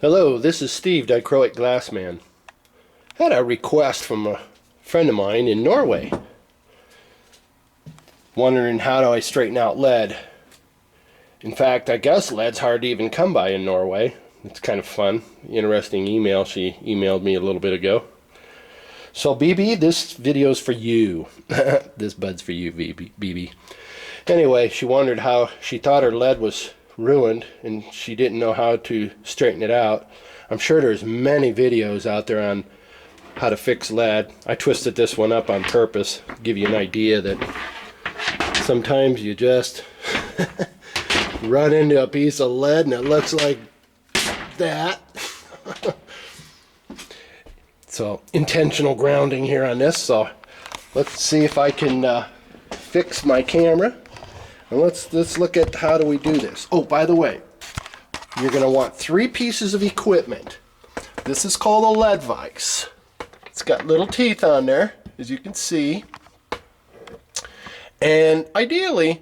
Hello, this is Steve, Dichroic Glassman. I had a request from a friend of mine in Norway, wondering how do I straighten out lead. In fact, I guess lead's hard to even come by in Norway. It's kind of fun. Interesting email she emailed me a little bit ago. So BB, this video's for you. This bud's for you, BB. Anyway, she wondered how she thought her lead was ruined and she didn't know how to straighten it out. I'm sure there's many videos out there on how to fix lead. I twisted this one up on purpose to give you an idea that sometimes you just run into a piece of lead and it looks like that. So intentional grounding here on this. So let's see if I can fix my camera. And let's look at how do we do this. Oh, by the way, you're going to want 3 pieces of equipment. This is called a lead vise. It's got little teeth on there, as you can see. And ideally,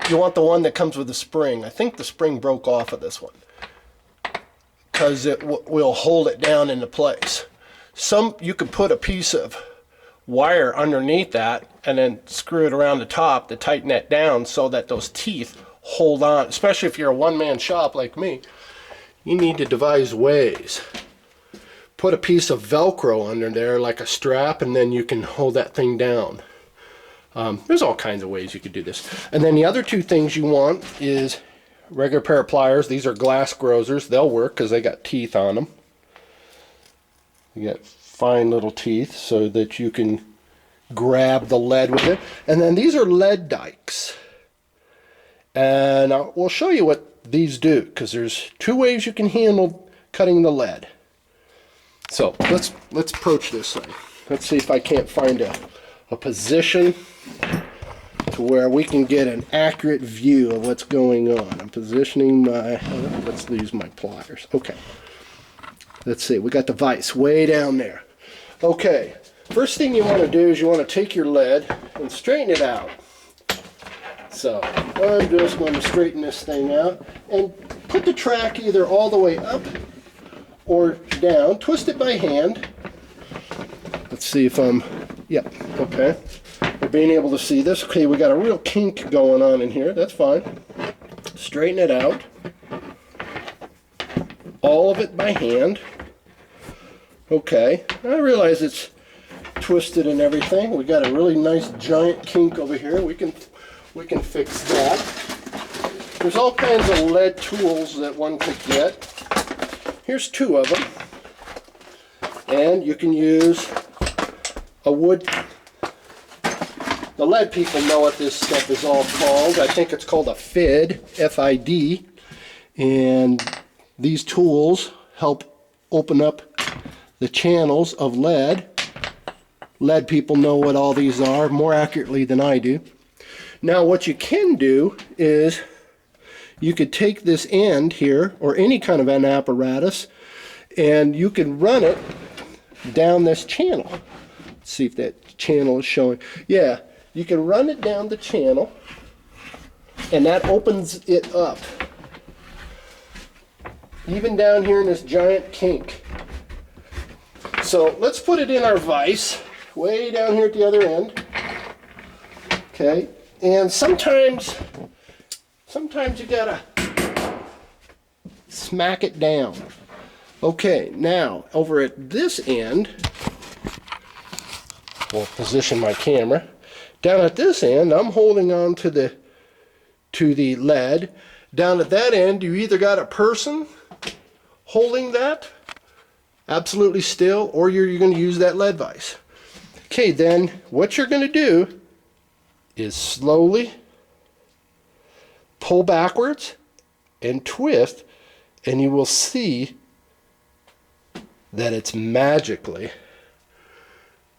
you want the one that comes with a spring. I think the spring broke off of this one, because it will hold it down into place. You could put a piece of wire underneath that and then screw it around the top to tighten that down so that those teeth hold on. Especially if you're a one-man shop like me, you need to devise ways. Put a piece of Velcro under there like a strap, and then you can hold that thing down. There's all kinds of ways you could do this. And then the other 2 things you want is regular pair of pliers. These are glass grozers. They'll work because they got teeth on them. You got fine little teeth so that you can grab the lead with it. And then these are lead dikes. And we'll show you what these do, because there's 2 ways you can handle cutting the lead. So let's approach this thing. Let's see if I can't find a position to where we can get an accurate view of what's going on. I'm positioning my, let's use my pliers. Okay. Let's see, we got the vise way down there. Okay, first thing you want to do is you want to take your lead and straighten it out. So I'm just going to straighten this thing out and put the track either all the way up or down. Twist it by hand. Let's see if yep, okay. We're being able to see this. Okay, we got a real kink going on in here. That's fine. Straighten it out. All of it by hand. Okay, I realize it's twisted and everything. We got a really nice giant kink over here. We can fix that. There's all kinds of lead tools that one could get. Here's 2 of them. And you can use a wood. The lead people know what this stuff is all called. I think it's called a FID, F-I-D. And these tools help open up the channels of lead. Lead people know what all these are more accurately than I do. Now what you can do is you could take this end here, or any kind of an apparatus, and you can run it down this channel. Let's see if that channel is showing. Yeah, you can run it down the channel, and that opens it up. Even down here in this giant kink. So let's put it in our vise, way down here at the other end. Okay, and sometimes you gotta smack it down. Okay, now over at this end, we'll position my camera. Down at this end, I'm holding on to the lead. Down at that end, you either got a person holding that absolutely still, or you're going to use that lead vise. Okay, then what you're going to do is slowly pull backwards and twist, and you will see that it's magically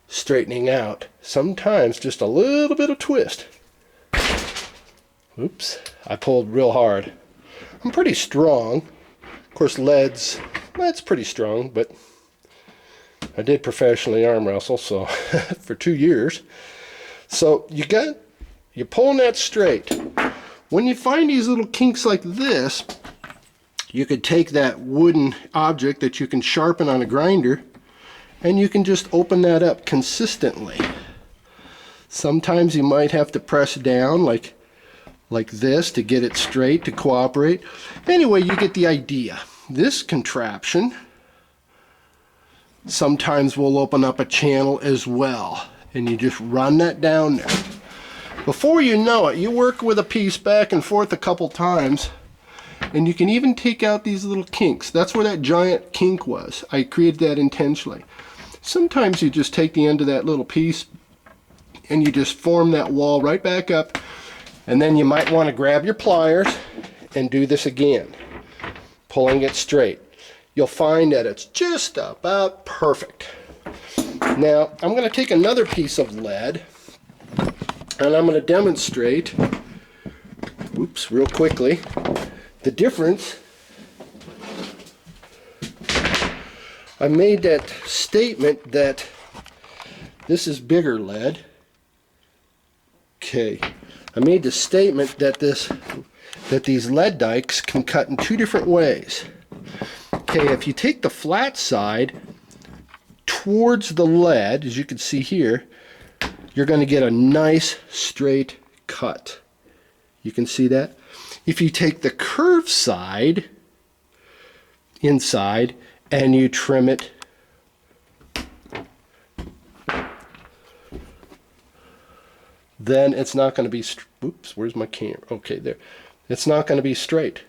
straightening out. Sometimes just a little bit of twist. Oops, I pulled real hard. I'm pretty strong. Of course, lead's pretty strong, but I did professionally arm wrestle for 2 years. So you're pulling that straight. When you find these little kinks like this, you could take that wooden object that you can sharpen on a grinder, and you can just open that up consistently. Sometimes you might have to press down like this to get it straight to cooperate. Anyway, you get the idea. This contraption sometimes will open up a channel as well, and you just run that down there. Before you know it, you work with a piece back and forth a couple times, and you can even take out these little kinks. That's where that giant kink was. I created that intentionally. Sometimes you just take the end of that little piece and you just form that wall right back up, and then you might want to grab your pliers and do this again, pulling it straight. You'll find that it's just about perfect. Now, I'm going to take another piece of lead, and I'm going to demonstrate, oops, real quickly, the difference. I made that statement that this is bigger lead. Okay, I made the statement that these lead dikes can cut in two different ways. Okay, if you take the flat side towards the lead, as you can see here, you're going to get a nice straight cut. You can see that? If you take the curved side inside and you trim it, then it's not going to be, oops, where's my camera? Okay, there. It's not going to be straight.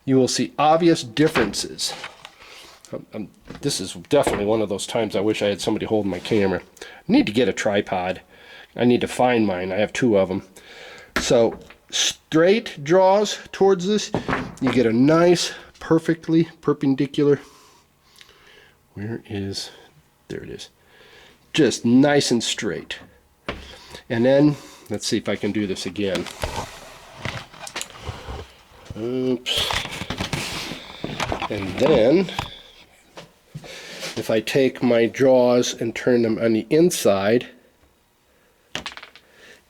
You will see obvious differences. This is definitely one of those times I wish I had somebody holding my camera. I need to get a tripod. I need to find mine. I have two of them. So straight draws towards this, you get a nice, perfectly perpendicular. Where is, there it is. Just nice and straight. And then, let's see if I can do this again. Oops. And then, if I take my jaws and turn them on the inside,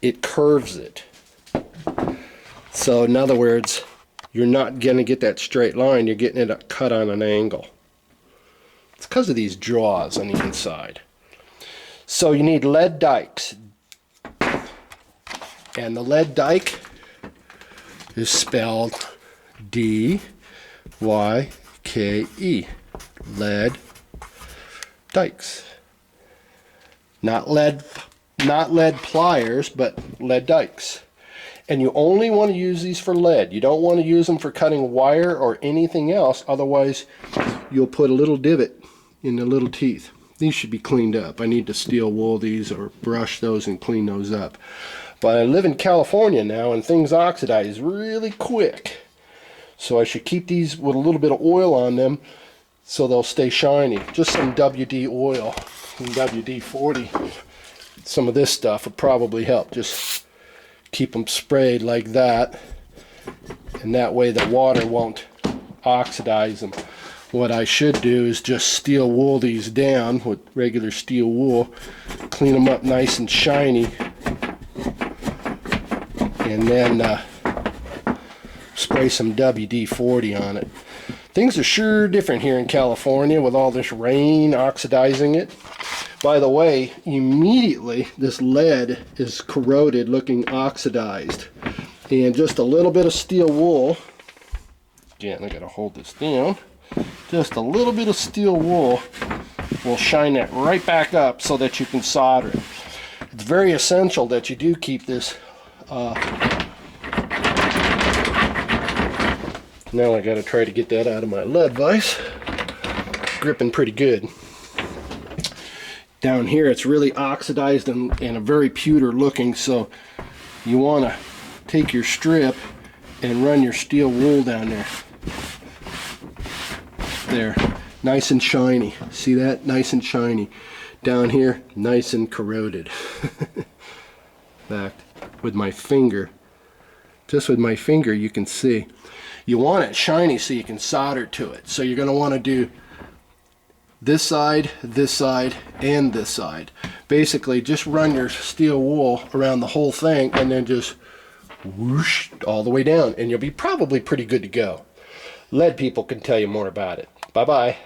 it curves it. So in other words, you're not going to get that straight line, you're getting it cut on an angle. It's because of these jaws on the inside. So you need lead dikes. And the lead dike is spelled D-Y-K-E. Lead dikes. Not lead pliers, but lead dikes. And you only want to use these for lead. You don't want to use them for cutting wire or anything else, otherwise you'll put a little divot in the little teeth. These should be cleaned up. I need to steel wool these or brush those and clean those up. But I live in California now and things oxidize really quick. So I should keep these with a little bit of oil on them so they'll stay shiny. Just some WD oil, some WD-40. Some of this stuff would probably help. Just keep them sprayed like that. And that way the water won't oxidize them. What I should do is just steel wool these down with regular steel wool. Clean them up nice and shiny. And then spray some WD-40 on it. Things are sure different here in California with all this rain oxidizing it. By the way, immediately this lead is corroded, looking oxidized. And just a little bit of steel wool, again I gotta hold this down, just a little bit of steel wool will shine that right back up so that you can solder it. It's very essential that you do keep this now I gotta try to get that out of my lead vise. Gripping pretty good. Down here it's really oxidized and a very pewter looking, so you want to take your strip and run your steel wool down there. There, nice and shiny. See that? Nice and shiny. Down here, nice and corroded. Back with my finger, just with my finger you can see. You want it shiny so you can solder to it. So you're going to want to do this side, and this side. Basically just run your steel wool around the whole thing and then just whoosh all the way down and you'll be probably pretty good to go. Lead people can tell you more about it. Bye-bye.